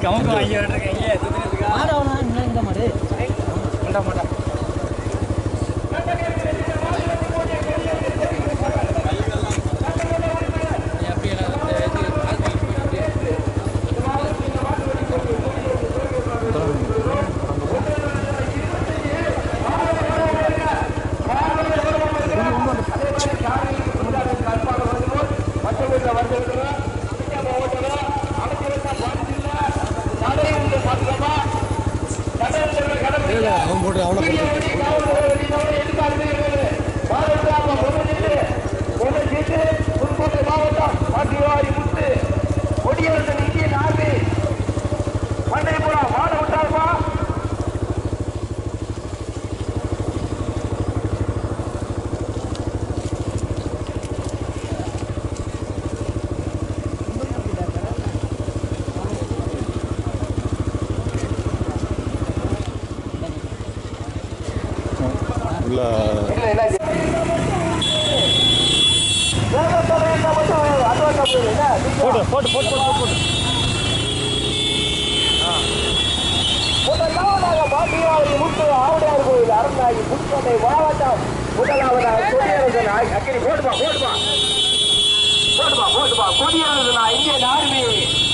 கமுக்கு வாங்கி விட்டுருக்கீங்க மாடு அவனா இன்னும் இந்த மாடு கொண்டா மாட்டா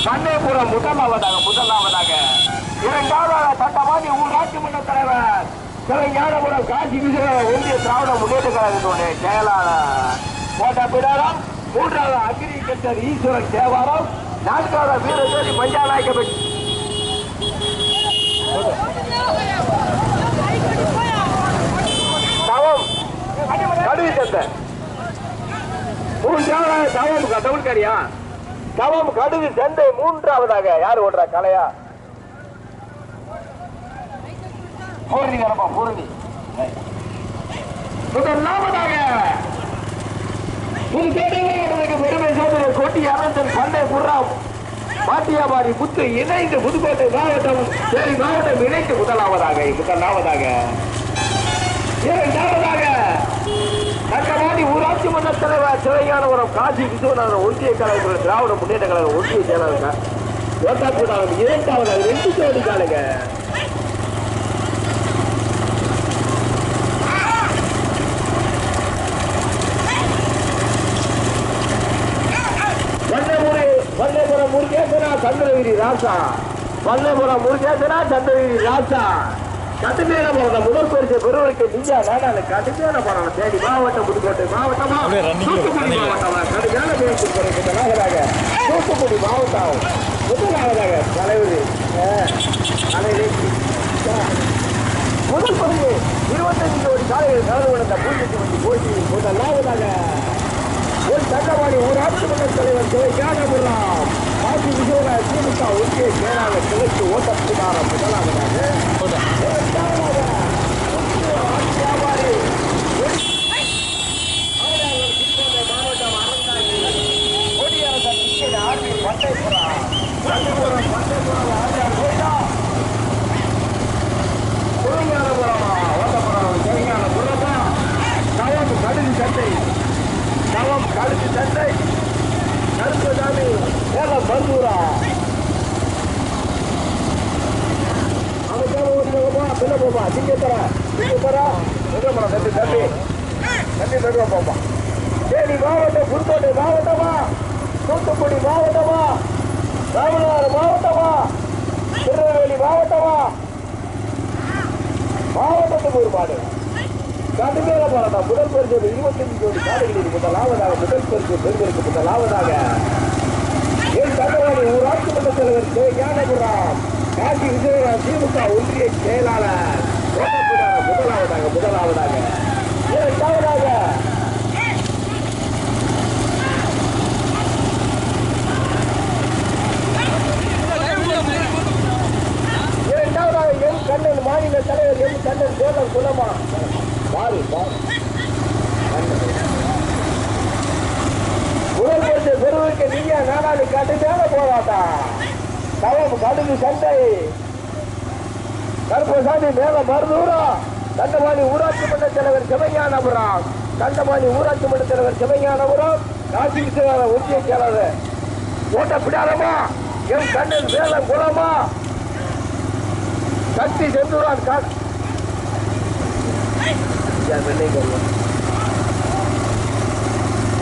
பண்ணைபுரம் முதலாவதாக இரண்டாவதாக தட்டமாதி ஊராட்சி மன்ற தலைவர் ஞானபுரம் காசி விஜய ஒன்றிய திராவிட முன்னேற்ற கழகத்தினுடைய செயலாளர் கோட்டை பிடாரம், மூன்றாவது அக்ரிகல்ச்சர் ஈஸ்வரன் தேவாரம், நான்காவது வீரசேரி பஞ்சாநாயக்கப்பட்டி தவம் கடுவி சந்தை, மூன்றாவது தவம் தமிழ்காரியா தவம் கடுவி சந்தை, மூன்றாவதாக யாரு ஓடுறா கலையா பூரணி வரப்பா பூரணி. முதலாவதாக பெருமை சேர்ந்த கோட்டி அரசன் பண்டை குர்ராம் பாட்டியாபாரி முத்து இணைந்து புதுக்கோட்டை மாவட்டம் சேரி மாவட்டம் இணைந்து முதலாவதாக இரண்டாவதாக தக்கவாடி ஊராட்சி மன்ற தலைவர் சிவஞானபுரம் காசி விஸ்வநாதன் ஒன்றிய கழகத்தில் திராவிட முன்னேற்ற கழக ஒன்றிய செயலாளர் ஓட்டாக்கூடாது. இரண்டாவதாக 2 ஜோடி காலுங்க வல்லேபுரம் முருகேசனா சந்திரகிரி ராசா, வல்லேபுரம் முருகேசனா சந்திரகிரி ராசா. கடுமையான போராட்டம் முதல் பரிசு பெறுவதற்கு நீங்க நாடாளு கடுமையான போராட்டம் தேடி மாவட்டம் புதுக்கோட்டை மாவட்டமா தூத்துக்குடி மாவட்டமா கடுமையான பேச்சு தூத்துக்குடி மாவட்டம் முதலாவதாக தலைவர் முதல் பரிசு 25 கோடி சாலைகள் கலந்து கொண்ட பூஜ்ஜியத்து வண்டி போட்டி முதலாவதாக ஒரு தண்டவாணி ஊராட்சி மன்ற தலைவர் சிவஞானபுரம் காசி விஜயோக திமுக ஒன்றிய செயலாளர் கிழக்கு ஓட்டப்பிடாரம் முதலாவதாக மாவட்டம் அறந்தாங்கி கொடியரசன் ஆர்மி பட்டைபுரம் சிவஞானபுரமா ஓட்டப்புறம் சிவஞானபுரமா தவம் கடுகு சட்டை தவம் கடுகு சட்டை கருப்புசாமி சேலம் மருதூரா பின்ன போப்பா சிங்கத்தரா தம்பி நடுவா போப்பா. தேனி மாவட்டம் புதுக்கோட்டை மாவட்டமா தூத்துக்குடி மாவட்டமா ராமநாதபுரம் மாவட்டமா திருநெல்வேலி மாவட்டமா மாவட்டத்துக்கு ஒரு மாடு கடுமையான போராட்டம். முதல் பரிசு 25 கோடி காலைகளில் முதலாவதாக முதல் பரிசு பெறுவதற்கு முதலாவதாக என் தங்கவாணி ஊராட்சி மன்ற தலைவர் சிவஞானபுரம் காசி விஜயராஜ் திமுக ஒன்றிய செயலாளர் முதலாவதாக இரண்டாவதாக எம் கண்ணன் மாநில தலைவர் எம் கண்ணன் சேலம் குலமா முதல் பரிசு பெறுவதற்கு நீங்க நாடாளு கடுமையான போராட்டம். தவம் கடுகு சண்டை கருப்பசாமி மேல மருதூரா தண்டவாணி ஊராட்சி மன்ற தலைவர் சிவஞானபுரம் காசி விஸ்வநாதன் ஒன்றிய செயலாளர் ஓட்ட பிடாரமா என் கண்ணன் வேலம் குளமா சக்தி செந்தூரான்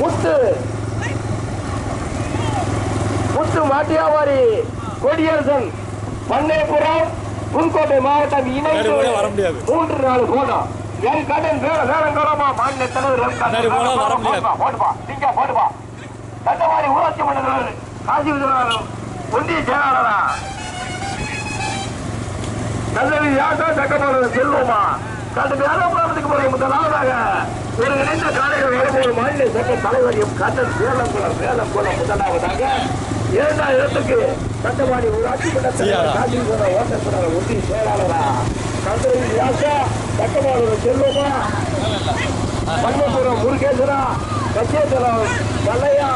முத்து முத்து மாட்டியாவாரி கொடியரசன் பண்ணையபுரம் புதுக்கோட்டை மாவட்டம் இணைந்து 3-4 போதும். என் கண்ணன் வேலங்குளமா மாநில தலைவர் போட்டுப்பா தட்டவாரி ஊராட்சி மன்ற காசி விஸ்வநாதன் ஒன்றிய செயலாளரா நல்ல யாட்டா சட்டமன்ற செல்வமா கடுமையான போராட்டத்துக்கு முறை முதலாவதாக ஒரு இணைந்த காலையில் வரும்போது மாநில சட்ட தலைவர் எம் கண்ணன் வேலங்குளம் முதலாவதாக 2ஆம் இடத்துக்கு சட்டவாரி ஊராட்சி மன்ற தலைவர் காசி விஸ்வநாதன் ஓட்டப்படாத ஒன்றிய செயலாளரா கந்தரி யாட்டா சட்டமன்ற செல்வமா மன்னபுரம் முருகேசரா கச்சேதலம் கல்லையா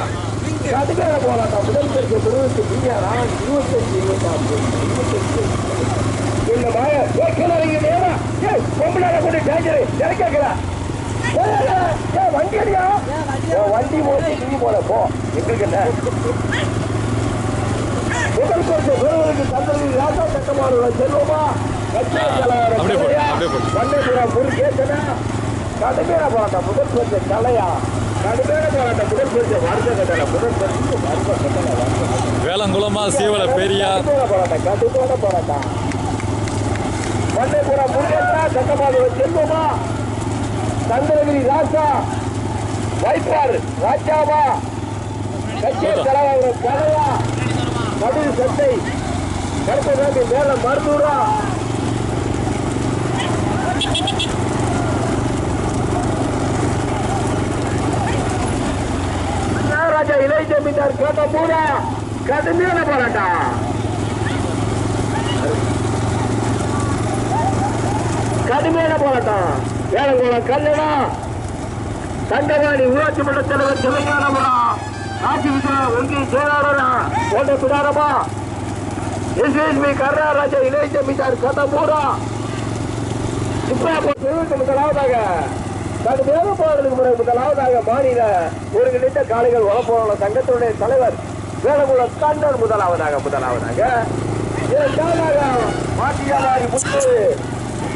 கடுமையான போராட்டம் முதல் பரிசு பெறுவதற்கு நீங்க 25 இந்த மாய பொம்பளால கொண்டு டேஞ்சரு இறக்கல வண்டி அடியா வண்டி போட்டு நீ போல போ எங்களுக்கு என்ன முதல் பரிசு பெறுவதற்கு தந்தரி ராஜா சட்டமான செல்வமா மன்னபுரம் முருகேசனா கடுமையான போராட்டம் முதல் பரிசு கலையா கடுமையான போராட்டம் முதல் பரிசு வருஷ கட்டணம் முதல் பரிசு வருஷ கட்டணம் வேலங்குளமா சீவல பெரியா போராட்டம் கடுமையான போராட்டம் மன்னபுரம் முருகேசனா சட்டமான செல்வமா சந்திரகிரி ராஜா வைப்பார் ராஜாவா கட்சிய தலைவர் கலையா மதுரை சட்டை கருப்பசாமி மேல மருதூரா ராஜா இளைய ஜமீன்தார் கோட்டம்பூரா கடுமையான போராட்டம் வேலங்குளம் கல்லணா தண்டவாணி ஊராட்சி மன்ற தலைவர் சிவஞானபுரா காசி விஸ்வநாதன் ஒன்றிய செயலாளரா கோட்டை பிடாரமா எஸ்எஸ்பி கர்நாராஜா இளைய ஜமீன்தார் கோட்டம்பூரா முதலாவதாக கடுமையான போராட்டத்துக்கு முறை முதலாவதாக மாநில ஒருங்கிணைந்த காளைகள் வளப்போராள சங்கத்தினுடைய தலைவர் வேலங்குளம் கண்ணன் முதலாவதாக மாட்டியாவாரி முத்து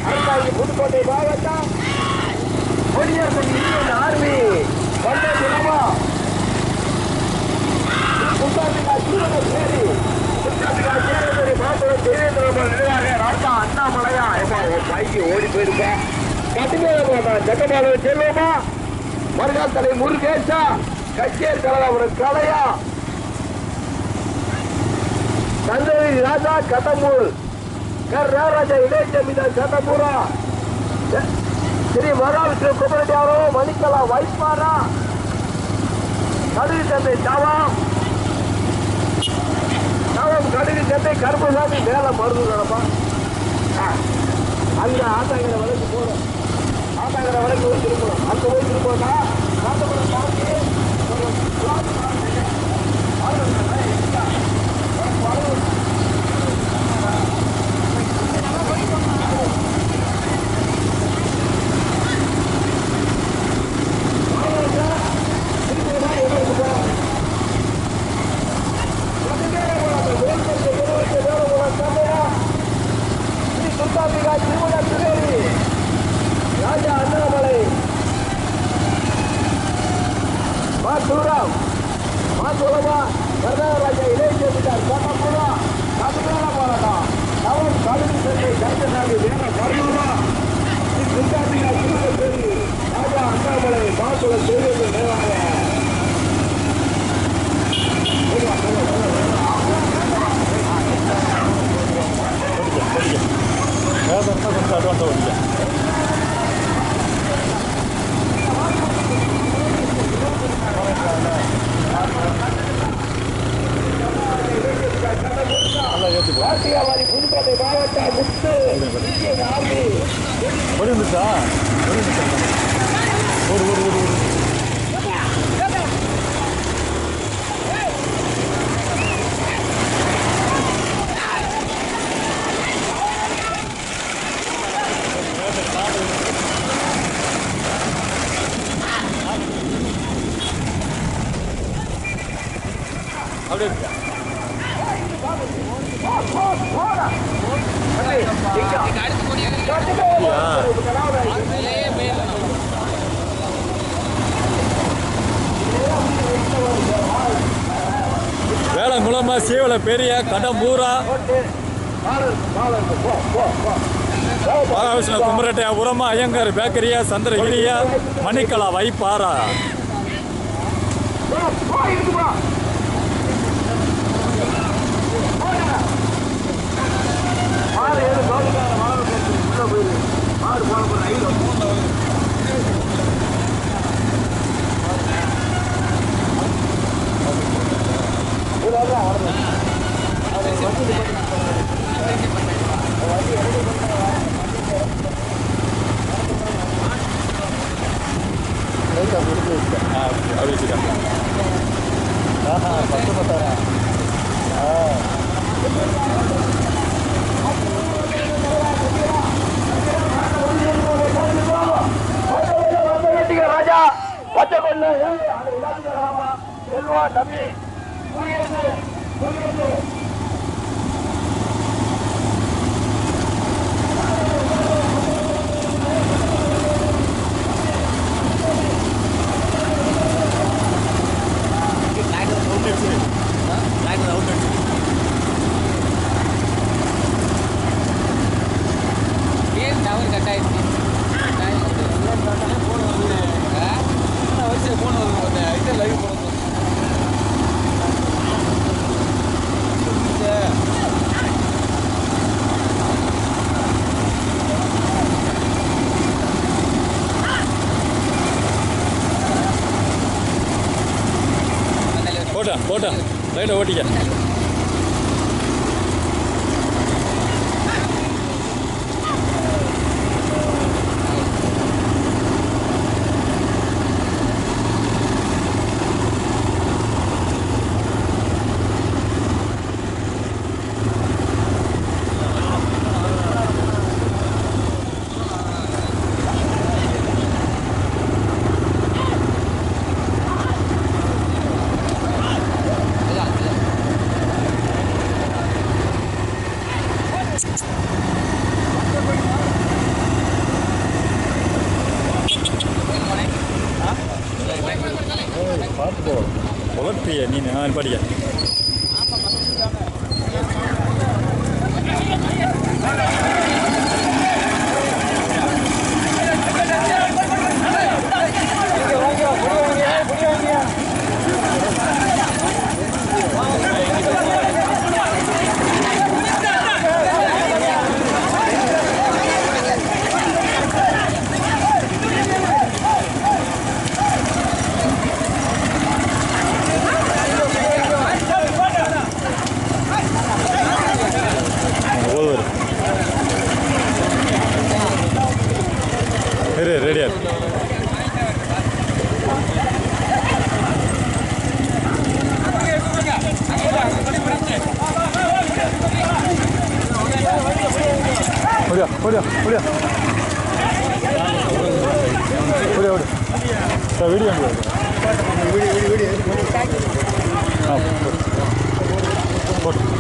அருகாங்கி புதுக்கோட்டை மாவட்டம் கொடியரசன் இந்தியன் ஆர்மி வண்டே தினமா அண்ணாமலையா பைக்கு ஓடி போயிருப்பேன் கட்டுமையான போட்டான் சட்டமான செல்வமா மறுகால் தலை முருகேசா கச்சேரி தலைவர் கலையா சந்திரகிரி ராஜா கட்டம்பூர் கர்நாராஜா இளைய ஜமீன்தார் கட்டம்பூரா ஸ்ரீ மகாவிஷ்ணு குமரடியாரோ மணிக்கலா வைப்பாரா கடுகு சந்தை தாவம் கடுகு சந்தை கருப்பசாமி மேல மருந்து நடப்பா அங்க ஆத்தாங்கரை வரைக்கும் போறோம் ஆத்தாங்கரை வரைக்கும் போய் திரும்பணும் அங்க போய் திரும்பணும்னா காந்தபுரம் தாண்டி ராஜா அண்ணாமலை மாசூரமா கர்நாடகா இளைய ஜமீன்தார் கோட்டம்பூரா கடுமையான போராட்டம் அவன் கடுகு சென்னை கருப்பசாமி வேற மருதூரா ராஜா அண்ணாமலை மாசூர செய்வது நேராக அட்வான்ஸாக ஓடிக்க வாட்டியாவாரி புதுக்கோட்டை மாவட்டம் முத்து ஆர்மி ஓடி வந்துச்சா ஓடு ஓடு ஓடு ஓடு அப்படியே வேளங்குளமா சீவல பெரிய கடம்பூரா பாலகிருஷ்ண குமரட்டையா உரமா ஐயங்கார் பேக்கரியா சந்திரகிரியா மணிக்கலா வைப்பாரா ராஜா பச்சை கொள்ள செல்வா தம்பி போட்டா ரைட்டை ஓட்டிக்க பார்த்து உலர்த்திய நீ நான் படிக்க ரெடியா ஓடியா ஓடியா ஓடியா ஓடியா ஓடியா சார் வீடியோ வீடியோ ஆ போட்டு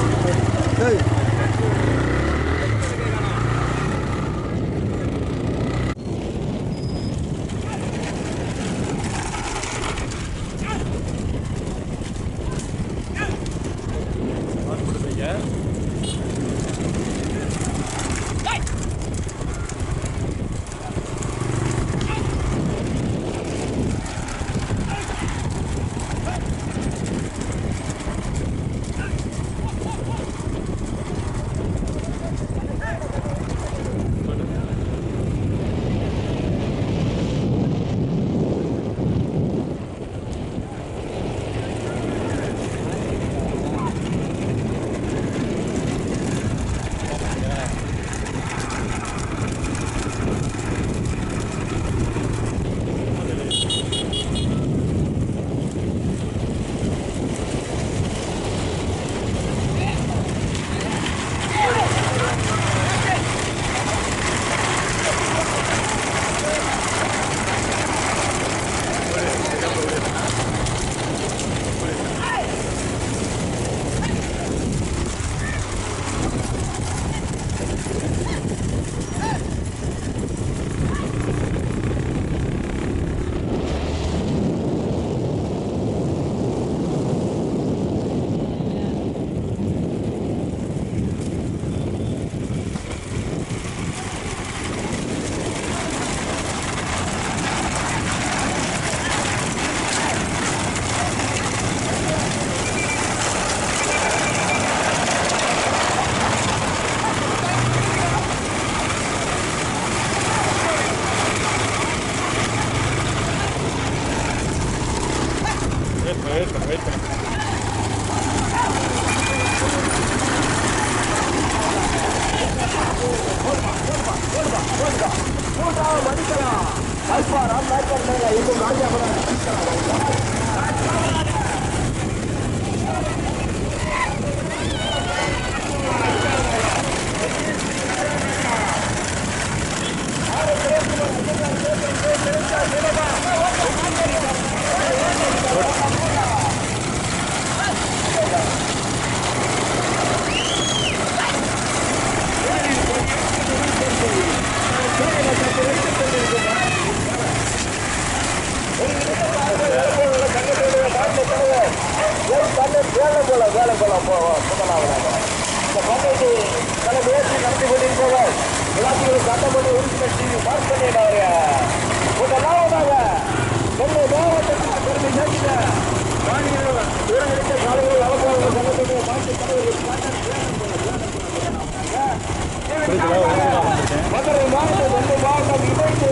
மதுரை மாவட்டம் நெல்லை மாவட்டம் இணைந்து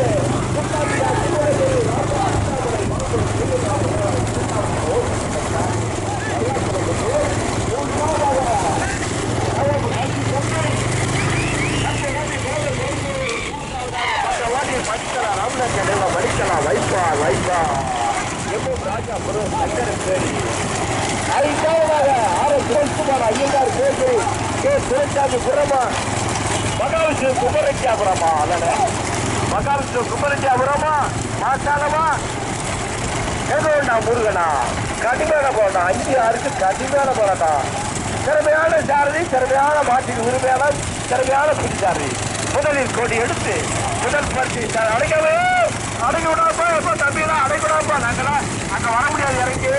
படிக்கலாம் வைப்பா வைப்பா ராஜாபுரம் சங்கரன் ஐந்தாவது ஆர்.எஸ்.குமார் ஐயங்கார் பேசி கே துரைசாமி புறமா மகாவிஷ்ணு குமரட்டியாபுரமா அல்ல மகாவிஷ்ணு குமரட்டியாபுரமா மாசாலமா எதோண்ணா முருகனா கடுமையான போராட்டம் 5-6க்கு கடுமையான போராட்டம் திறமையான சாரதி திறமையான மாட்டின் உரிமையாளர் திறமையான பிடிச்சாரதி முதலில் கொடி எடுத்து முதல் பரிசு அடைக்கவே அடைக்க விடாப்பா எப்போ தம்பியெல்லாம் அடைக்க விடாப்பா நாங்களாம் அங்கே வர முடியாது இறங்கி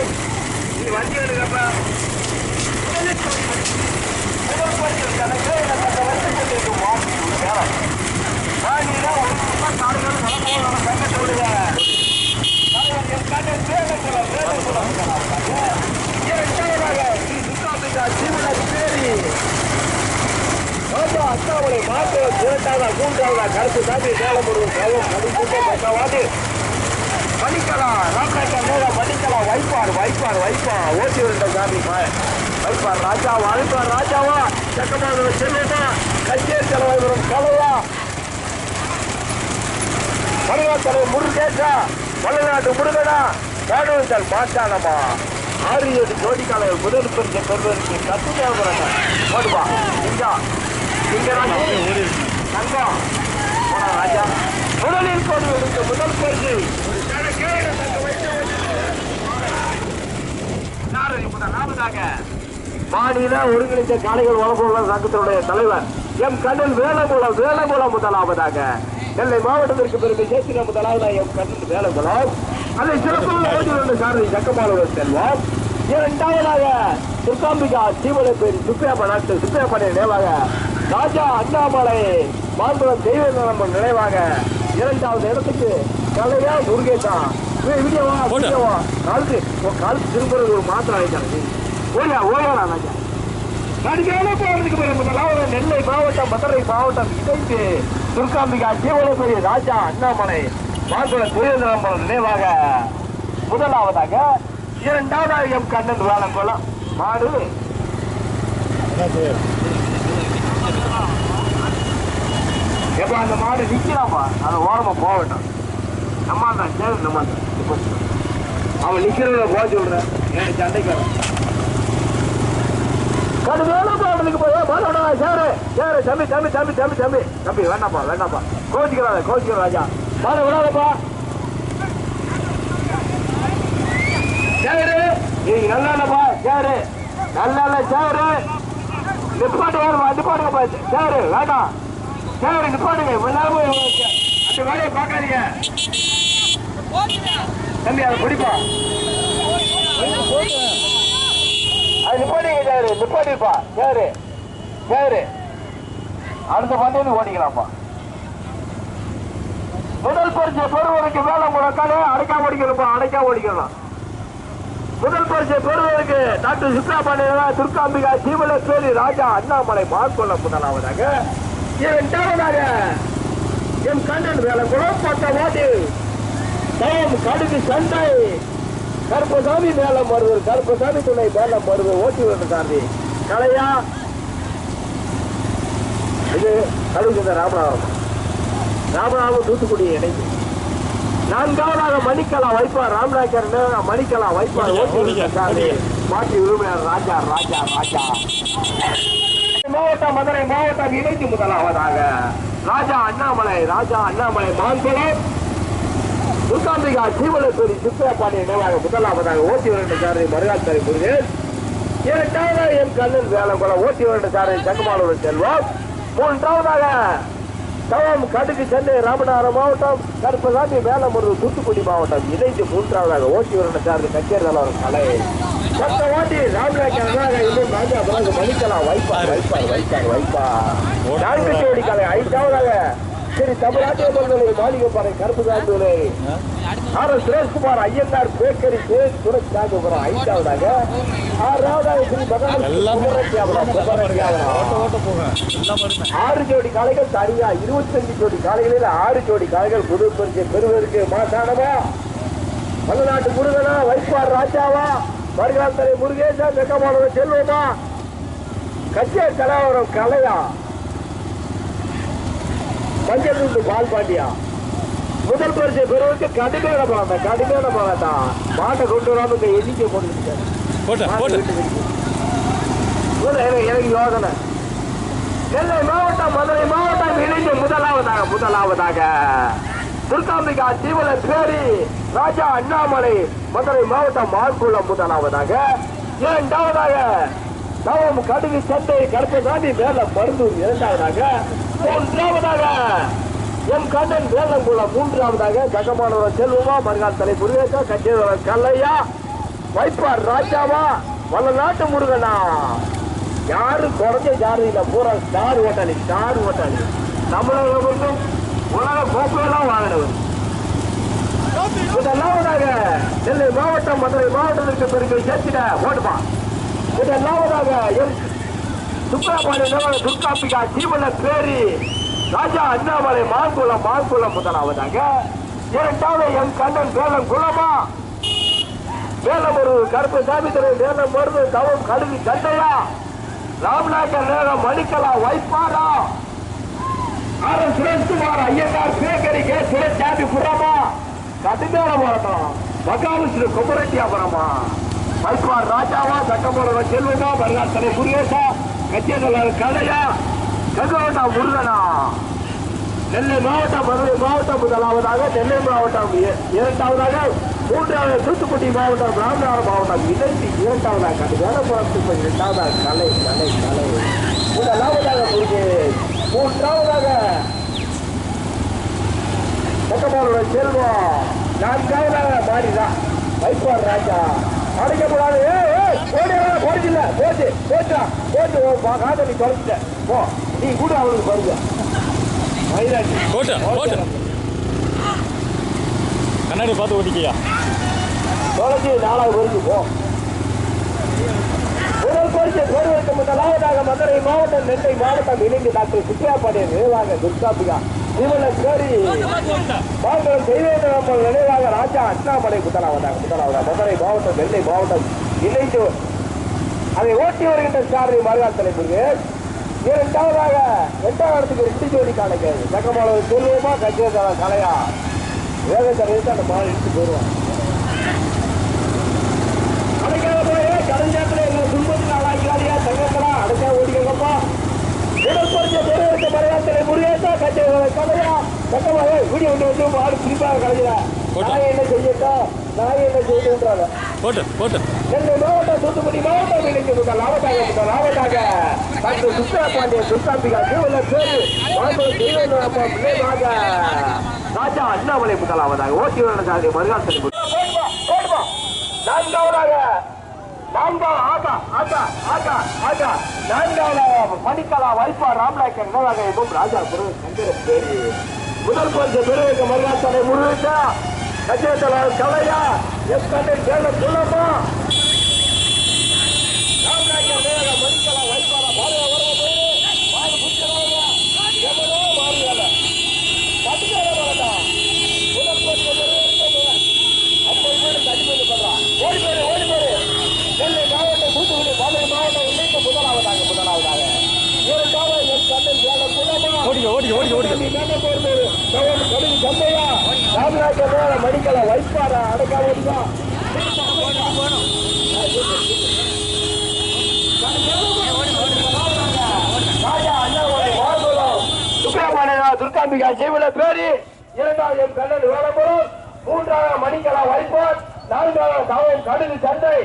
நீ வண்டி எடுக்கப்ப முதல் பரிசு எனக்கு அந்த வருஷத்துக்கு மாட்டி வேலை வாங்கினா ஒரு காடுகள் நடக்கும் சங்க சொல்லுவேன் அண்ணாமலை மாட்டு 2வது 3வது கருத்து தாண்டி சேலமுருகன் சேலம் மதிப்பு பண்ணிக்கலாம் ராமநாயக்கர் நேரம் பண்ணிக்கலாம் வைப்பார் வைப்பார் வைப்பா ஓட்டி விருந்த சாமி வைப்பார் ராஜாவா அழைப்பார் ராஜாவா சட்டமாக செல்வமா கச்சேரி தலைவரும் கலையா மருகாத்தலை முருகேஷா மலைநாட்டு முருகனா வேணுதல் மாட்டானமா 6-7 ஜோடிக்கால முதல் பரிசை பெறுவதற்கு கத்து தேவைப்படுறாங்க போடுவா இங்க தங்கம் போனா ராஜா முதலில் கொண்டு எடுத்த முதல் பரிசு மாநில ஒருங்கிணைந்த காளைகள் வளர்ப்புள்ள சங்கத்தினுடைய தலைவர் எம் கண்ணன் வேலங்குளம் முதலாவதாக நெல்லை மாவட்டத்திற்கு பெருமை சேர்த்து முதலாவதாக எம் கண்ணன் வேலங்குளம் அதை சிறப்பு சாரதி சக்கமாலூர் செல்வம் 2வதாக துர்காம்பிகா சீவலப்பேரி சுப்பையாப்பனை நினைவாக ராஜா அண்ணாமலை மாம்பழம் தெய்வ நலம்பன் நினைவாக 2வது இடத்துக்கு கலையா முருகேசா காலத்து திரும்புறது ஒரு மாத்திரம் ஆயிட்டாங்க ஓயா ராஜா நடிக்காம போறதுக்கு முதலாவது நெல்லை மாவட்டம் மதுரை மாவட்டம் இணைந்து துர்காம்பிகா சீவலப்பேரி ராஜா அண்ணாமலை மாம்பழம் தெய்வ நலம்பன் நினைவாக முதலாவதாக 2வது எம் கண்ணன் வேலங்குளம் மாடு எப்ப அந்த மாடு நிக்கிறாப்பா அதை ஓரமா போக வேண்டாம் நம்ம தான் சரி நம்ம அவன் நிக்கிறத போக சொல்றேன் எனக்கு சண்டைக்கு வர கடுமையான பாடலுக்கு போய் சேரு தம்பி தம்பி தம்பி தம்பி தம்பி தம்பி வேண்டாப்பா கோச்சிக்கிறான் ராஜா மாடு விடாதப்பா சேரு நீங்க நல்லா இல்லப்பா சேரு நல்லா இல்ல சேரு நிப்பாட்டுப்பா சேரு வேண்டாம் சேரு நிப்பாட்டுங்க அந்த வேலையை பார்க்காதீங்க தம்பி அதை பிடிப்பா அது நிப்பாட்டிங்க சேரு நிப்பாட்டிப்பா சேரு அடுத்த பந்தயம் ஓடிக்கலாம்ப்பா முதல் பரிசை பெறுவதற்கு வேலை முடக்காலே அடைக்கா ஓடிக்கலாம் முதல் பரிசை பெறுவதற்கு டாக்டர் சுப்ராமணிய துர்காம்பிகா சீவலப்பேரி ராஜா அண்ணாமலை மார்க்கொள்ள முதலாவதாக 2வதாக எம் கண்ணன் வேலங்குளம் பட்டவாடி கடுகு சண்டை கருப்பசாமி மேலம் வருவர் கருப்பசாமி துணை மேலம் வருவர் ஓட்டி வருகிறாரு கலையா இது கடுகு ராமநாதம் தூத்துக்குடி இணைந்து 4வதாக மணிக்கலா வைப்பார் ராமநாயக்கர் மணிக்கலா வைப்பார் மாற்றி உரிமையாளர் ராஜா மாவட்டம் மதுரை மாவட்டம் இணைந்து முதலாவதாக ராஜா அண்ணாமலை மான்குளம் துர்காம்பிகா சீவலப்பேரி சுப்பையாப்பாடி நினைவாக முதலாவதாக ஓட்டி வருகின்ற சாரதி மருகாத்தரை முருகன் 2வது எம் கண்ணன் வேலங்குளம் ஓட்டி வருகின்ற சாரதி சங்கமாலூர் செல்வம் 3வதாக தவம் கடுகு சென்னை ராமநாதபுரம் மாவட்டம் கருப்பசாமி மேலமுருகு தூத்துக்குடி மாவட்டம் இணைந்து 3வதாக ஓட்டி வருகின்ற சாரதி கச்சேரி தலைவர் கலை மொத்த ஓட்டி ராமநாயக்கர் இன்னும் ராஜா மணிக்கலாம் வைப்பார் 4 ஜோடி கலை 5வதாக சரி தமிழ்நாட்டிய மக்களை மாளிகைப்பாறை கருப்பு காந்தூரை சுரேஷ்குமார் ஐயனார் பேக்கரி துறைக்காக ஐந்தாவதாக ஆறாவதாக ஸ்ரீ ஆறு ஜோடி காளைகள் தனியா 25 ஜோடி காளைகளில் 6 ஜோடி காளைகள் புது பரிசை பெறுவதற்கு மாசானவா தமிழ்நாட்டு முருகனா வைப்பார் ராஜாவா மருகாத்தலை முருகேசா வெக்கமானவர் செல்வமா கச்சே கலாவரம் கலையா மஞ்சள் பால் பாண்டியா முதல் பரிசை பெறுவதற்கு கடுமையான போராட்டம் மாட்டை கொண்டு வராம இந்த எண்ணிக்கை போட்டு எனக்கு யோசனை நெல்லை மாவட்டம் மதுரை மாவட்டம் இணைந்து முதலாவதாக துர்காம்பிகா தீவல பேரி ராஜா அண்ணாமலை மதுரை மாவட்டம் மார்குளம் முதலாவதாக இரண்டாவதாக நவம் கடுகு சந்தை கருப்பசாமி மேல மருந்தூர் இரண்டாவதாக மூன்றாவதாக எம் கண்ணன் வேலங்குளம் மூன்றாவதாக ஜகமானவர் செல்வமா மருகால் தலை முருகேசா கச்சேவரர் கல்லையா வைப்பார் ராஜாவா வல்லநாட்டு முருகனா யாரு குறைஞ்ச யாரு இல்ல பூரா ஸ்டார் ஓட்டாளி தமிழகம் மட்டும் உலக கோப்பையெல்லாம் வாங்கினவர் முதலாவதாக நெல்லை மாவட்டம் மதுரை மாவட்டத்திற்கு பெருமை சேர்த்திட ஓடுமா முதலாவதாக எம் சுப்பிரமணிய துர்காம்பிகா ஜீவன பேரி ராஜா அண்ணாமலை மாங்குளம் முதலாவதாக இரண்டாவது எம் கண்ணன் வேலம் குளமா வேலம் ஒரு கருப்பு சாமித்துறை வேலம் மருந்து தவம் கழுவி கண்டையா ராம்நாயக்கர் நேரம் மணிக்கலா வைப்பாரா சுரேஷ்குமார் ஐயனார் பேக்கரி சுரேஷ் புறமா கடுமையான போராட்டம் மகாவிஷ்ணு குமரட்டியாபுரமா வைப்பார் ராஜாவா சட்டமன்ற செல்வமா மருகாத்தலை முருகேசா கச்சேரி கலையா கங்கவட்டா முருகனா நெல்லை மாவட்டம் மதுரை மாவட்டம் முதலாவதாக நெல்லை மாவட்டம் இரண்டாவதாக மூன்றாவது தூத்துக்குடி மாவட்டம் ராமநாதபுரம் மாவட்டம் இணைந்து இரண்டாவதாக கடுமையான போராட்டம் இரண்டாவதாக கலை முதலாவதாக முருகேஷ் மூன்றாவதாக சட்டமன்ற செல்வம் நான்காவதாக மாறிதான் வைப்பார் ராஜா அடைக்கப்படாது போடுதில்ல போச்சு காதலி குறைச்சிட்ட போ நீ கூட அவளுக்கு பருங்க கண்ணாடி பார்த்து ஓட்டிக்கியா தொலைச்சி 4வது பரிசு போ முதல் பரிசு பெறுவதற்கு முதலாவதாக மதுரை மாவட்டம் நெல்லை மாவட்டம் இணைந்து டாக்டர் சுற்றுலாப்பாடிய நினைவாக துர்காம்பிகா இவள பேரி மாவட்டம் செய்வேந்திர நினைவாக ராஜா அண்ணாமலை முதலாவதாக மதுரை மாவட்டம் நெல்லை மாவட்டம் இணைந்து அதை ஓட்டி வருகின்ற சாரதி மருகால் தலைமுறை இரண்டாவதாக 8ஆம் இடத்துக்கு 2 ஜோடி காலைக்கு தக்கமாளர் செல்வமா கச்சேரி கலையா வேகத்தை அந்த மாடு எடுத்து போயிடுவான் அடைக்காத போய் கடைஞ்சாத்துல எங்களை துன்பத்தில் ஆளாக்கிறாரியா தங்கங்களா அடைக்கா ஓடிக்கப்பா முதல் பரிசை பெறுவதற்கு மருகால் தலை முருகேசா கச்சேரி கலையா தக்கமாக வீடியோ வந்து மாடு குறிப்பாக கலைஞரா நான் என்ன செய்யணுன்றாங்க நெல்லை மாவட்டம் தூத்துக்குடி மாவட்டம் இணைந்து முதலாவதாக டாக்டர் சுப்பிரபாண்டிய துர்காம்பிகா ஜீவன பேரு ராஜா அண்ணாமலை முதலாவதாக ஓட்டி சாதி மருகால் நான்காவதாக மணிக்கலா வைப்பா ராம்நாயக்கர் நினைவாக ராஜா பேரு முதல் பரிசு பெறுவதற்கு மருகால் தலை முருகேசா கச்சேரி கலையா எஸ் கண்ணன் வேலம் குளமா மணிக்கலா வைப்பாரா ஓடி பேரு நெல்லை மாவட்டம் தூத்துக்குடி மதுரை மாவட்டம் இணைந்து முதலாவதாக இரண்டாவது என் கண்ணன் வேலம் குளமா மணிக்கலா வைப்பாரா அடைக்காம துர்காம்பிகா ஜீவன பேரி இரண்டாவது எம் கண்ணன் வேலபுரம் மூன்றாவது மணிக்கலா வைப்பார் நான்காவது தவம் கடுகு சந்தை